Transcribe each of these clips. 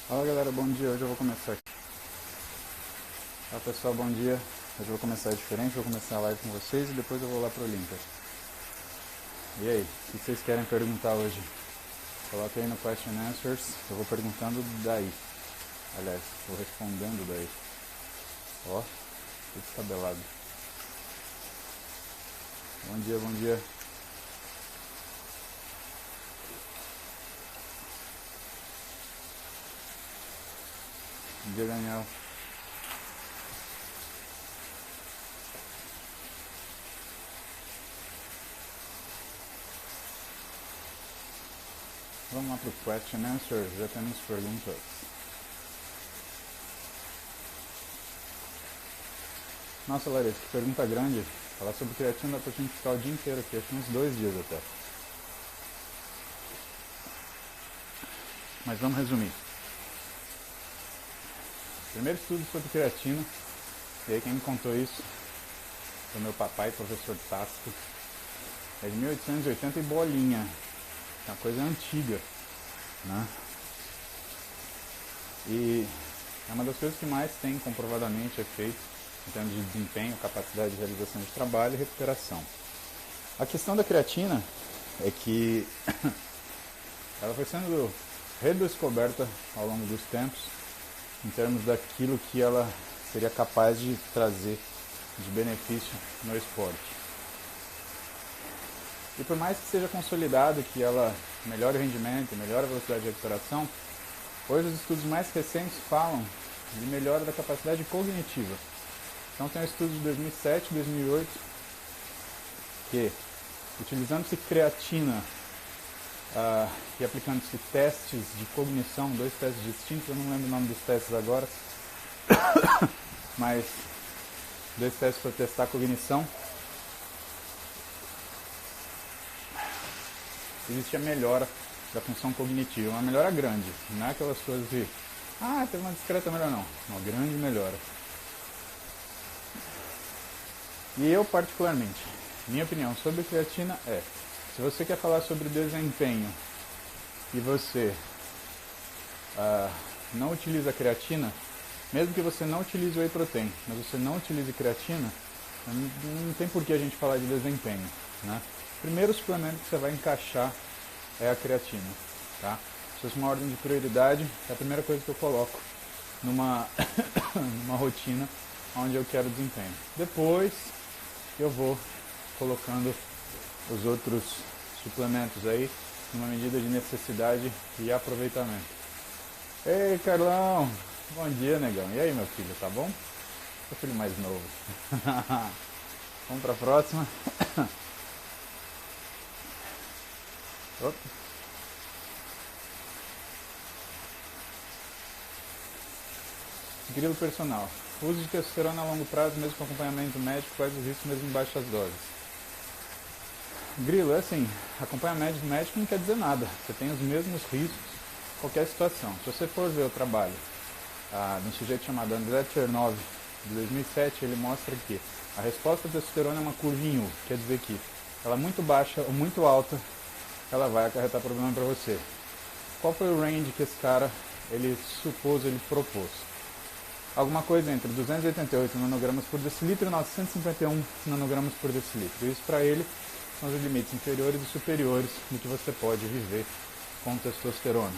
Fala galera, bom dia. Hoje eu vou começar aqui. Fala pessoal, bom dia. Hoje eu vou começar diferente, vou começar a live com vocês e depois eu vou lá pro Olympus. E aí, o que vocês querem perguntar hoje? Coloca aí no Question Answers, eu vou perguntando daí. Aliás, vou respondendo daí. Ó, tudo descabelado. Bom dia, bom dia. Bom dia, Daniel. Vamos lá pro Question Answers, já temos perguntas. Nossa, Larissa, que pergunta grande. Falar sobre creatina dá pra gente ficar o dia inteiro aqui, acho que uns 2 dias até. Mas vamos resumir. Primeiro estudo sobre creatina, e aí quem me contou isso foi meu papai, professor Tasco. É de 1880 e bolinha, é uma coisa antiga, né? E é uma das coisas que mais tem comprovadamente efeito em termos de desempenho, capacidade de realização de trabalho e recuperação. A questão da creatina é que ela foi sendo redescoberta ao longo dos tempos em termos daquilo que ela seria capaz de trazer de benefício no esporte. E por mais que seja consolidado que ela melhore o rendimento, melhore a velocidade de recuperação, hoje os estudos mais recentes falam de melhora da capacidade cognitiva. Então tem um estudo de 2007 e 2008 que, utilizando-se creatina e aplicando-se testes de cognição, 2 testes distintos, eu não lembro o nome dos testes agora, mas 2 testes para testar a cognição, existe a melhora da função cognitiva, uma melhora grande, não é aquelas coisas que, teve uma discreta melhora, não, uma grande melhora. E eu particularmente, minha opinião sobre a creatina é, se você quer falar sobre desempenho e você não utiliza creatina, mesmo que você não utilize whey protein, mas você não utilize creatina, não tem por que a gente falar de desempenho, né? O primeiro suplemento que você vai encaixar é a creatina, tá? Se fosse uma ordem de prioridade, é a primeira coisa que eu coloco numa rotina onde eu quero desempenho. Depois eu vou colocando os outros suplementos aí, numa medida de necessidade e aproveitamento. Ei, Carlão! Bom dia, negão. E aí, meu filho, tá bom? Seu filho mais novo. Vamos pra próxima. Opa. Grilo personal. O uso de testosterona a longo prazo, mesmo com acompanhamento médico, quais os riscos mesmo em baixas doses? Grilo, é assim, acompanhamento médico não quer dizer nada. Você tem os mesmos riscos em qualquer situação. Se você for ver o trabalho de um sujeito chamado André Chernov, de 2007, ele mostra que a resposta à testosterona é uma curva em U. Quer dizer que ela muito baixa ou muito alta, ela vai acarretar problema para você. Qual foi o range que esse cara, ele propôs? Alguma coisa entre 288 nanogramas por decilitro e 951 nanogramas por decilitro. Isso para ele são os limites inferiores e superiores do que você pode viver com testosterona.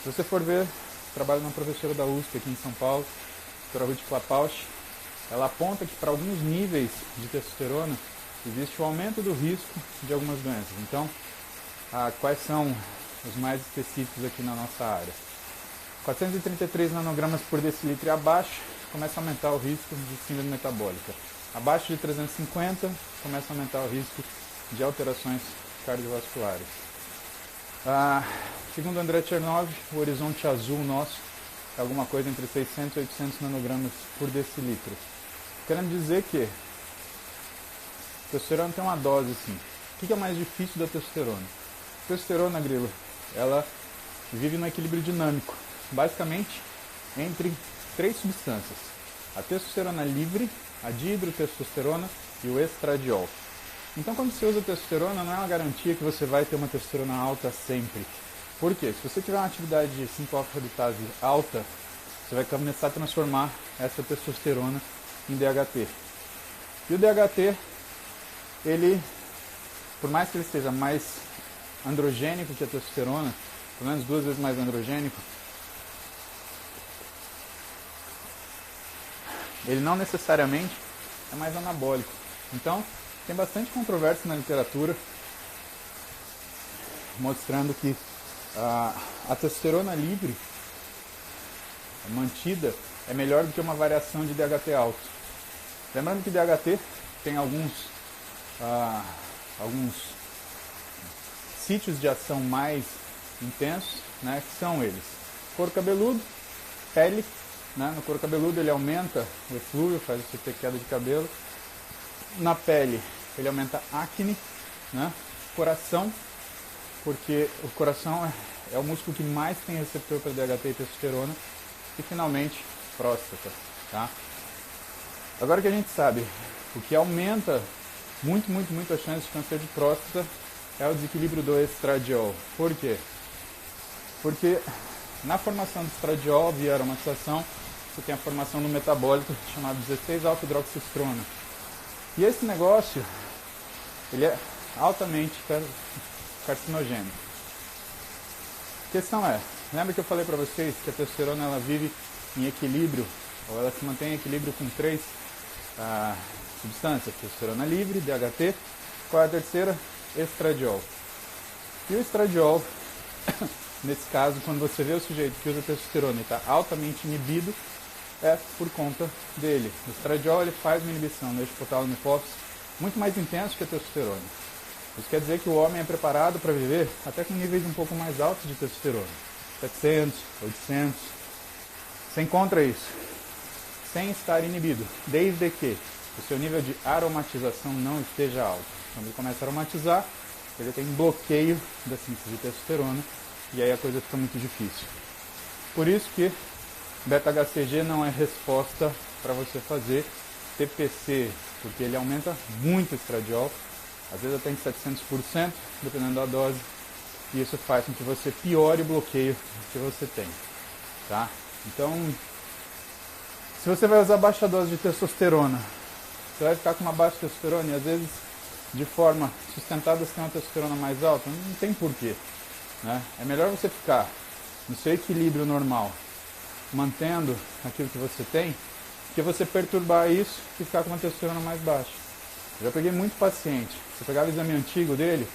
Se você for ver, trabalho de uma professora da USP aqui em São Paulo, a doutora Ruth Klapausch, ela aponta que para alguns níveis de testosterona existe o aumento do risco de algumas doenças. Então, quais são os mais específicos aqui na nossa área? 433 nanogramas por decilitro e abaixo, começa a aumentar o risco de síndrome metabólica. Abaixo de 350, começa a aumentar o risco de alterações cardiovasculares. Segundo André Chernov, o horizonte azul nosso é alguma coisa entre 600 e 800 nanogramas por decilitro. Querendo dizer que a testosterona tem uma dose assim. O que é mais difícil da testosterona? A testosterona, Grilo, ela vive no equilíbrio dinâmico, basicamente entre 3 substâncias. A testosterona livre, a dihidrotestosterona e o estradiol. Então, quando você usa testosterona, não é uma garantia que você vai ter uma testosterona alta sempre. Por quê? Se você tiver uma atividade de 5-alfa-redutase alta, você vai começar a transformar essa testosterona em DHT. E o DHT, ele, por mais que ele seja mais androgênico que a testosterona, pelo menos 2 vezes mais androgênico, ele não necessariamente é mais anabólico. Então, tem bastante controvérsia na literatura mostrando que a testosterona livre mantida é melhor do que uma variação de DHT alto. Lembrando que DHT tem alguns sítios de ação mais intensos, né, que são eles: couro cabeludo, pele, né, no couro cabeludo ele aumenta o eflúvio, faz você ter queda de cabelo. Na pele ele aumenta acne, né, coração, porque o coração é o músculo que mais tem receptor para DHT e testosterona. E finalmente, próstata. Tá? Agora que a gente sabe, o que aumenta muito a chance de câncer de próstata é o desequilíbrio do estradiol. Por quê? Porque na formação do estradiol via aromatização, você tem a formação do metabólito chamado 16-alfa-hidroxistrona. E esse negócio, ele é altamente carcinogênico. A questão é, lembra que eu falei para vocês que a testosterona ela vive em equilíbrio, ou ela se mantém em equilíbrio com 3 substâncias: testosterona livre, DHT, qual é a terceira? Estradiol. E o estradiol, nesse caso, quando você vê o sujeito que usa testosterona e está altamente inibido, é por conta dele. O estradiol ele faz uma inibição no hipotálamo hipófise muito mais intenso que a testosterona. Isso quer dizer que o homem é preparado para viver até com níveis um pouco mais altos de testosterona. 700, 800. Você encontra isso sem estar inibido, desde que o seu nível de aromatização não esteja alto. Quando ele começa a aromatizar, ele tem um bloqueio da síntese de testosterona e aí a coisa fica muito difícil. Por isso que beta-HCG não é resposta para você fazer TPC, porque ele aumenta muito o estradiol, às vezes até em 700%, dependendo da dose, e isso faz com que você piore o bloqueio que você tem. Tá? Então, se você vai usar baixa dose de testosterona, você vai ficar com uma baixa testosterona e às vezes de forma sustentada você tem uma testosterona mais alta, não tem porquê. Né? É melhor você ficar no seu equilíbrio normal, mantendo aquilo que você tem, que você perturbar isso e ficar com uma testosterona mais baixa. Eu já peguei muito paciente, você pegava o exame antigo dele,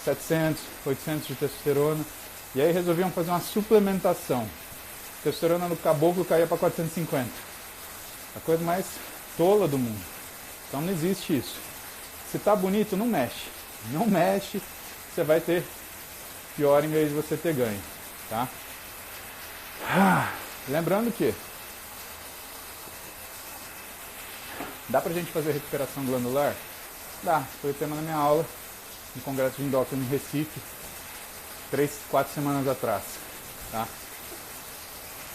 700, 800 de testosterona, e aí resolviam fazer uma suplementação. A testosterona no caboclo caía para 450. A coisa mais tola do mundo. Então não existe isso. Se tá bonito, não mexe. Não mexe, você vai ter pior em vez de você ter ganho. Tá? Lembrando que dá pra gente fazer recuperação glandular? Dá. Foi o tema da minha aula no Congresso de Endócrino em Recife, 3, 4 semanas atrás. Tá?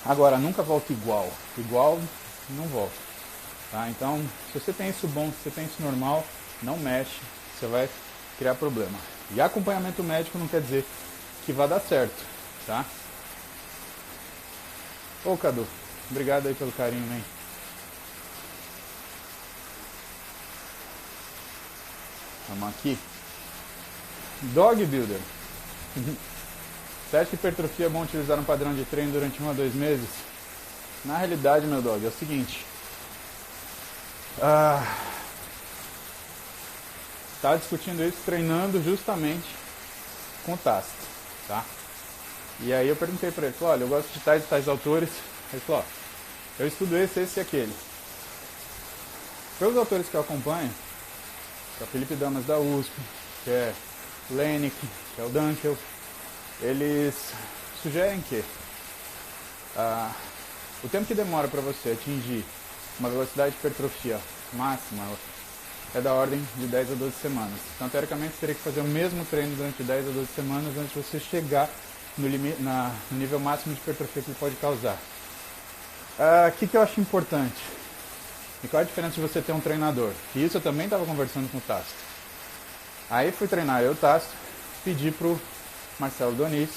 Agora, nunca volta igual. Igual, não volta. Tá? Então, se você tem isso bom, se você tem isso normal, não mexe, você vai criar problema. E acompanhamento médico não quer dizer que vai dar certo. Tá? Ô Cadu, obrigado aí pelo carinho, hein? Vamos aqui. Dog Builder. Você acha que hipertrofia é bom utilizar um padrão de treino durante 1 a 2 meses? Na realidade, meu dog, é o seguinte. Estava discutindo isso, treinando justamente com o Tasto. Tá? E aí eu perguntei para ele, olha, eu gosto de tais e tais autores. Ele falou, ó, eu estudo esse e aquele. Pelos autores que eu acompanho, que é o Felipe Damas da USP, que é o Lenick, que é o Dunkel, eles sugerem que o tempo que demora para você atingir uma velocidade de hipertrofia máxima é da ordem de 10 a 12 semanas. Então, teoricamente, você teria que fazer o mesmo treino durante 10 a 12 semanas antes de você chegar no nível máximo de hipertrofia que ele pode causar. O que eu acho importante? E qual a diferença de você ter um treinador? E isso eu também estava conversando com o Tasto. Aí fui treinar eu, Tasto, pedi pro Marcelo Doniz,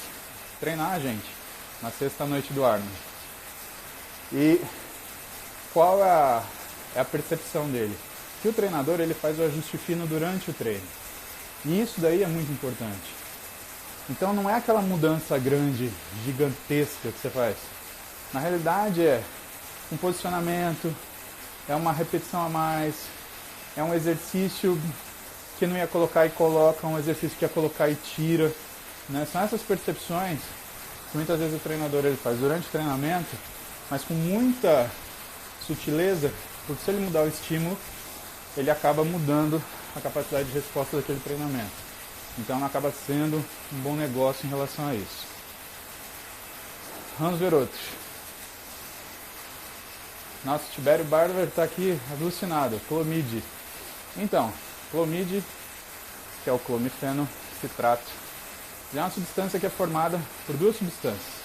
treinar a gente na sexta noite do Arnold. E qual é a percepção dele? Que o treinador ele faz o ajuste fino durante o treino. E isso daí é muito importante. Então não é aquela mudança grande, gigantesca que você faz. Na realidade é um posicionamento, é uma repetição a mais, é um exercício que não ia colocar e coloca, um exercício que ia colocar e tira. Né? São essas percepções que muitas vezes o treinador ele faz durante o treinamento, mas com muita sutileza, porque se ele mudar o estímulo, ele acaba mudando a capacidade de resposta daquele treinamento. Então não acaba sendo um bom negócio em relação a isso. Vamos ver outros. Nosso Tibério Barber está aqui alucinado. Clomid. Então, Clomid, que é o clomifeno citrato, ele é uma substância que é formada por duas substâncias.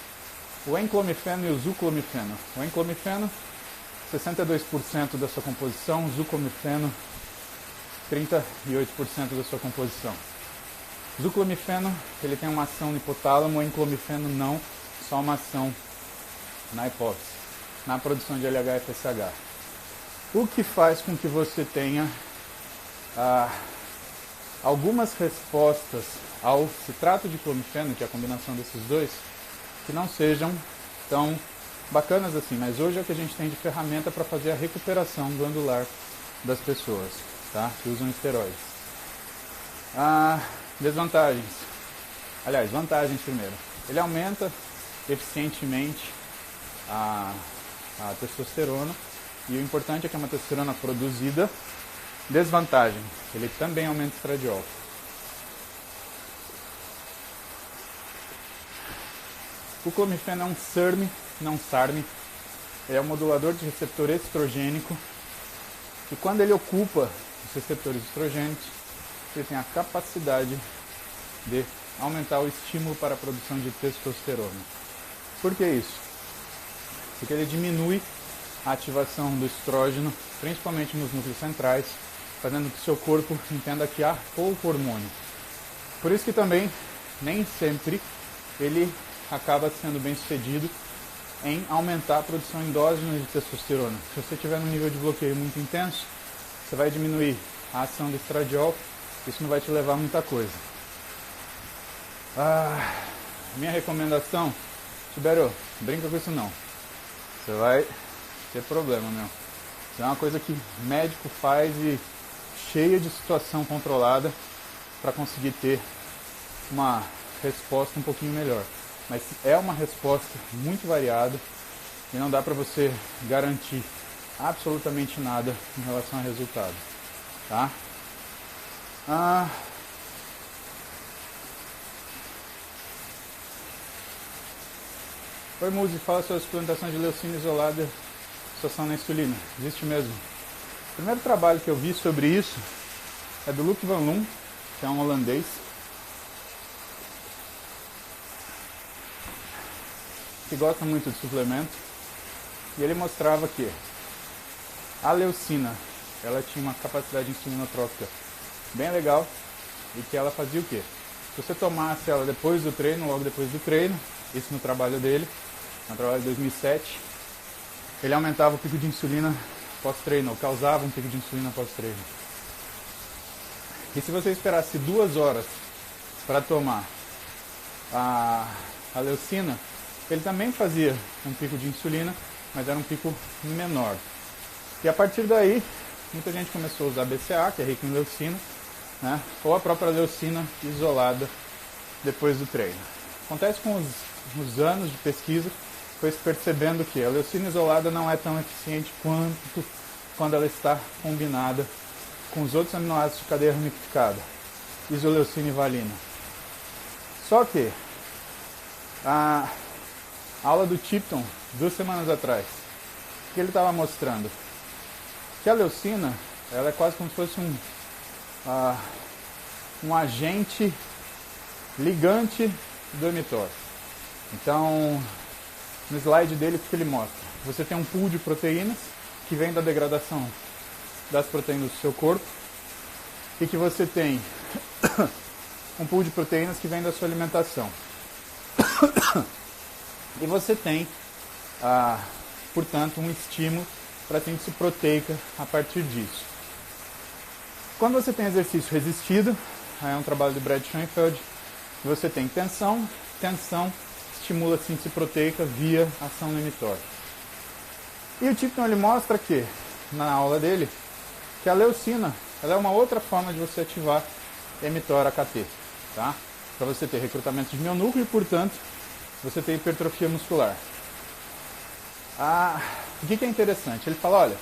O enclomifeno e o zuclomifeno. O enclomifeno, 62% da sua composição, o zuclomifeno, 38% da sua composição. O zuclomifeno, ele tem uma ação no hipotálamo, o enclomifeno não, só uma ação na hipófise, na produção de LH e FSH. O que faz com que você tenha algumas respostas ao citrato de clomifeno, que é a combinação desses dois, que não sejam tão bacanas assim, mas hoje é o que a gente tem de ferramenta para fazer a recuperação glandular das pessoas, tá? Que usam esteroides. Desvantagens. Aliás, vantagens primeiro. Ele aumenta eficientemente a testosterona, e o importante é que é uma testosterona produzida. Desvantagem, ele também aumenta o estradiol. O clomifeno é um SERM, não SARM. Ele é um modulador de receptor estrogênico, e quando ele ocupa os receptores estrogênicos, ele tem a capacidade de aumentar o estímulo para a produção de testosterona. Por que isso? Porque ele diminui a ativação do estrógeno, principalmente nos núcleos centrais, fazendo que o seu corpo entenda que há pouco hormônio. Por isso que também, nem sempre, ele acaba sendo bem sucedido em aumentar a produção endógena de testosterona. Se você tiver um nível de bloqueio muito intenso, você vai diminuir a ação do estradiol, isso não vai te levar a muita coisa. Minha recomendação, Tibério, brinca com isso não. Você vai ter problema, meu. Isso é uma coisa que médico faz e cheia de situação controlada para conseguir ter uma resposta um pouquinho melhor. Mas é uma resposta muito variada e não dá para você garantir absolutamente nada em relação ao resultado, tá? Oi, Muzi, fala sobre a suplementação de leucina isolada e associação na insulina. Existe mesmo. O primeiro trabalho que eu vi sobre isso é do Luc Van Loon, que é um holandês. Que gosta muito de suplemento, e ele mostrava que a leucina ela tinha uma capacidade insulinotrópica bem legal, e que ela fazia o quê? Se você tomasse ela depois do treino, logo depois do treino, isso no trabalho dele, no trabalho de 2007, ele aumentava o pico de insulina pós-treino, ou causava um pico de insulina pós-treino. E se você esperasse 2 horas para tomar a leucina, ele também fazia um pico de insulina, mas era um pico menor. E a partir daí, muita gente começou a usar BCA, que é rico em leucina, né? Ou a própria leucina isolada depois do treino. Acontece com os anos de pesquisa, foi se percebendo que a leucina isolada não é tão eficiente quanto quando ela está combinada com os outros aminoácidos de cadeia ramificada, isoleucina e valina. Só que a aula do Tipton, 2 semanas atrás, que ele estava mostrando que a leucina ela é quase como se fosse um agente ligante do emitor. Então, no slide dele, o que ele mostra? Você tem um pool de proteínas que vem da degradação das proteínas do seu corpo, e que você tem um pool de proteínas que vem da sua alimentação. E você tem, portanto, um estímulo para a síntese proteica a partir disso. Quando você tem exercício resistido, é um trabalho do Brad Schoenfeld, você tem tensão estimula a síntese proteica via ação no mTOR. E o Tipton ele mostra que, na aula dele, que a leucina ela é uma outra forma de você ativar mTOR-AKT, tá? Para você ter recrutamento de mionúcleo e, portanto, você ter hipertrofia muscular. O que é interessante? Ele fala, olha,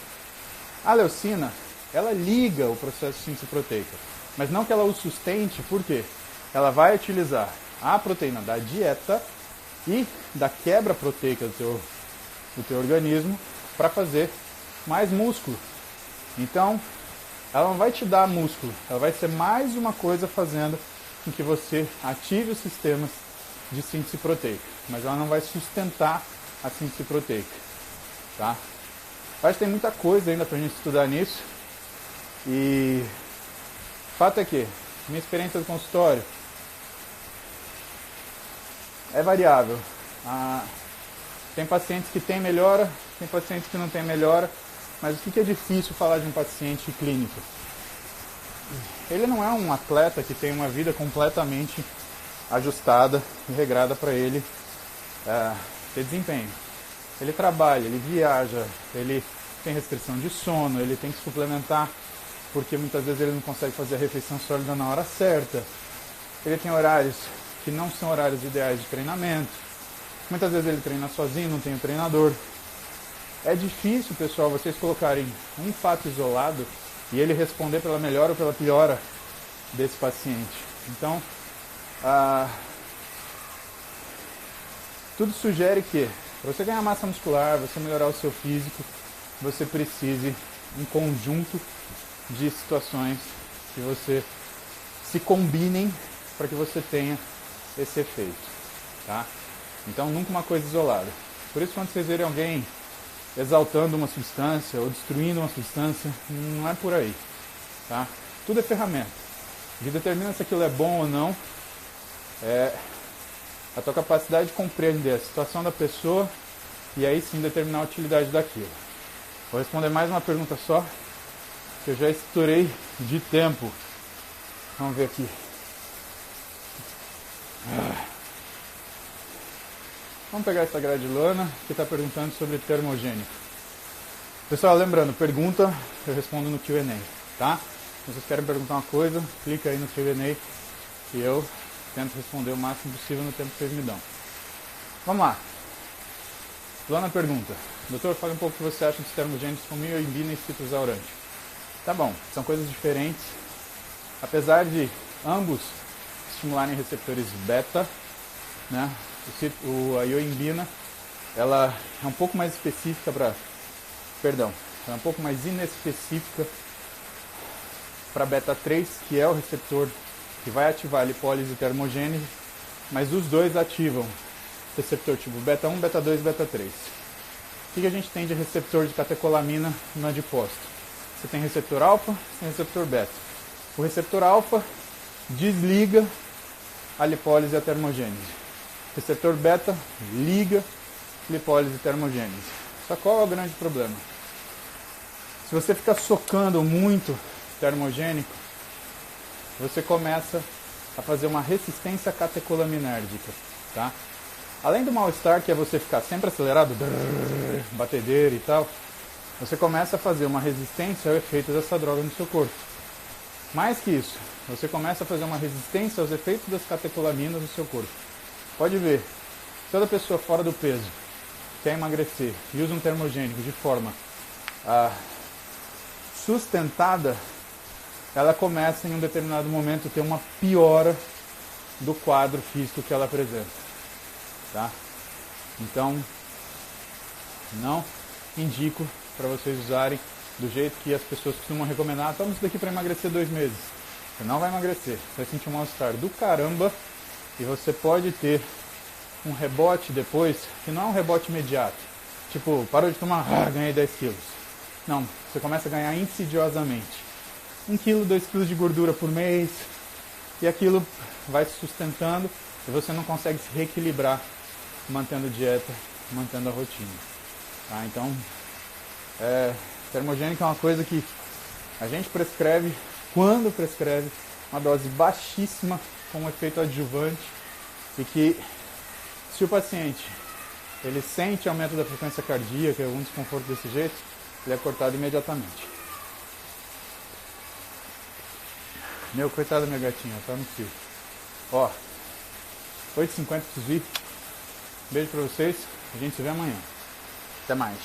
a leucina, ela liga o processo de síntese proteica, mas não que ela o sustente, por quê? Ela vai utilizar a proteína da dieta e da quebra proteica do teu organismo para fazer mais músculo. Então, ela não vai te dar músculo, ela vai ser mais uma coisa fazendo com que você ative os sistemas de síntese proteica, mas ela não vai sustentar a síntese proteica, tá? Acho que tem muita coisa ainda para a gente estudar nisso, e o fato é que minha experiência do consultório é variável. Tem pacientes que têm melhora, tem pacientes que não têm melhora, mas o que é difícil falar de um paciente clínico? Ele não é um atleta que tem uma vida completamente ajustada e regrada para ele ter desempenho. Ele trabalha, ele viaja, ele tem restrição de sono, ele tem que suplementar porque muitas vezes ele não consegue fazer a refeição sólida na hora certa. Ele tem horários que não são horários ideais de treinamento. Muitas vezes ele treina sozinho, não tem um treinador. É difícil, pessoal, vocês colocarem um fato isolado e ele responder pela melhora ou pela piora desse paciente. Então, tudo sugere que, para você ganhar massa muscular, você melhorar o seu físico, você precise um conjunto de situações que você se combinem para que você tenha esse efeito, tá? Então, nunca uma coisa isolada. Por isso, quando vocês verem alguém exaltando uma substância ou destruindo uma substância, não é por aí, tá? Tudo é ferramenta. O que determina se aquilo é bom ou não é a tua capacidade de compreender a situação da pessoa e aí sim determinar a utilidade daquilo. Vou responder mais uma pergunta só, que eu já estourei de tempo. Vamos ver aqui. Vamos pegar essa grade lana que está perguntando sobre termogênico. Pessoal, lembrando, pergunta, eu respondo no Q&A, tá? Se vocês querem perguntar uma coisa, clica aí no Q&A e eu tento responder o máximo possível no tempo que vocês me dão. Vamos lá. Lana pergunta, doutor, fale um pouco o que você acha dos termogênicos como ioimbina e citrusaurante. Tá bom, são coisas diferentes. Apesar de ambos estimularem receptores beta, né? A ioimbina, ela é um pouco mais específica ela é um pouco mais inespecífica para beta 3, que é o receptor que vai ativar a lipólise e termogênese, mas os dois ativam receptor tipo beta 1, beta 2 e beta 3. O que a gente tem de receptor de catecolamina no adipócito? Você tem receptor alfa, você tem receptor beta. O receptor alfa desliga a lipólise e a termogênese. O receptor beta liga lipólise e termogênese. Só qual é o grande problema? Se você ficar socando muito termogênico, você começa a fazer uma resistência catecolaminérgica, tá? Além do mal-estar, que é você ficar sempre acelerado, batedeira e tal, você começa a fazer uma resistência ao efeito dessa droga no seu corpo. Mais que isso, você começa a fazer uma resistência aos efeitos das catecolaminas no seu corpo. Pode ver, toda pessoa fora do peso quer emagrecer e usa um termogênico de forma sustentada, ela começa em um determinado momento a ter uma piora do quadro físico que ela apresenta, tá? Então, não indico para vocês usarem do jeito que as pessoas costumam recomendar. Toma isso daqui para emagrecer 2 meses. Você não vai emagrecer, você vai sentir um mal-estar do caramba e você pode ter um rebote depois, que não é um rebote imediato. Tipo, parou de tomar, ganhei 10 quilos. Não, você começa a ganhar insidiosamente. 1 quilo, 2 quilos de gordura por mês, e aquilo vai se sustentando e você não consegue se reequilibrar mantendo dieta, mantendo a rotina. Tá? Então, termogênico é uma coisa que a gente prescreve, quando prescreve, uma dose baixíssima com efeito adjuvante, e que se o paciente ele sente aumento da frequência cardíaca, algum desconforto desse jeito, ele é cortado imediatamente. Meu, coitada da minha gatinha, tá no fio. Ó, 8h50 preciso ir. Beijo pra vocês, a gente se vê amanhã. Até mais.